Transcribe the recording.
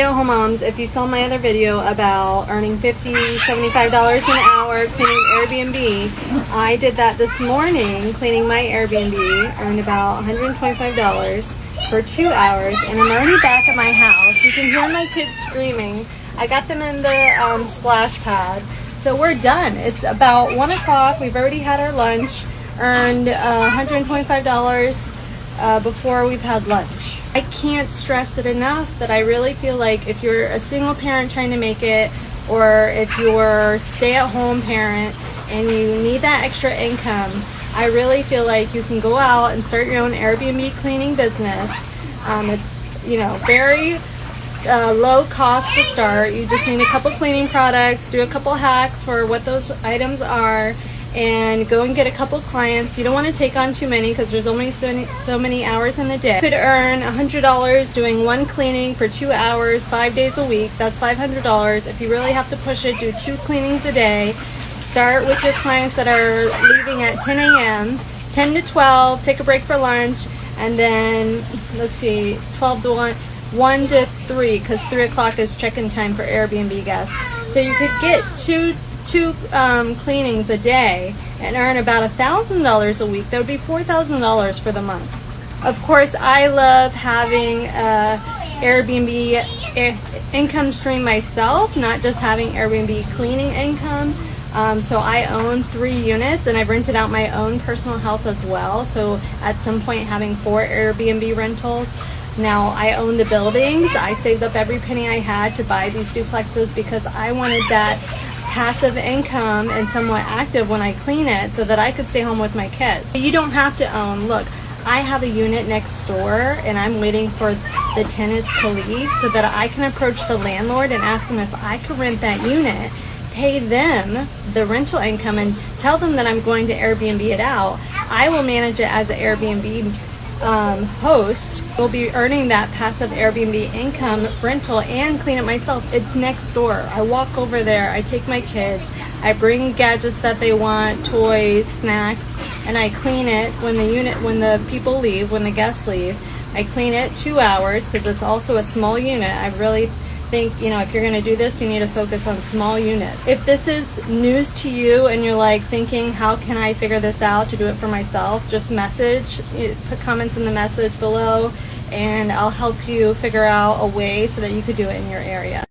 Stay-at-home moms, if you saw my other video about earning $50, $75 an hour cleaning Airbnb, I did that this morning cleaning my Airbnb, earned about $125 for 2 hours, and I'm already back at my house. You can hear my kids screaming. I got them in the splash pad. So we're done. It's about 1 o'clock. We've already had our lunch, earned $125 before we've had lunch. I can't stress it enough that I really feel like if you're a single parent trying to make it, or if you're a stay-at-home parent and you need that extra income, I really feel like you can go out and start your own Airbnb cleaning business. It's very low cost to start. You just need a couple cleaning products, do a couple hacks for what those items are, and go and get a couple clients. You don't want to take on too many because there's only so many hours in the day. You could earn $100 doing one cleaning for 2 hours, 5 days a week. That's $500. If you really have to push it, do 2 cleanings a day. Start with your clients that are leaving at 10 a.m., 10 to 12, take a break for lunch, and then, let's see, 12 to 1 to 3, because 3 o'clock is check-in time for Airbnb guests. So you could get two cleanings a day and earn about $1,000 a week. That would be $4,000 for the month. Of course, I love having Airbnb income stream myself, not just having Airbnb cleaning income. So I own 3 units, and I've rented out my own personal house as well. So at some point having 4 Airbnb rentals. Now I own the buildings. I saved up every penny I had to buy these duplexes because I wanted that passive income and somewhat active when I clean it so that I could stay home with my kids. You don't have to own. Look, I have a unit next door and I'm waiting for the tenants to leave so that I can approach the landlord and ask them if I could rent that unit, pay them the rental income, and tell them that I'm going to Airbnb it out. I will manage it as an Airbnb host. Will be earning that passive Airbnb income rental and clean it myself. It's next door. I walk over there, I take my kids, I bring gadgets that they want, toys, snacks, and I clean it when the people leave, when the guests leave. I clean it 2 hours because it's also a small unit. I really think, if you're going to do this, you need to focus on small units. If this is news to you and you're like thinking, how can I figure this out to do it for myself, just put comments in the message below, and I'll help you figure out a way so that you could do it in your area.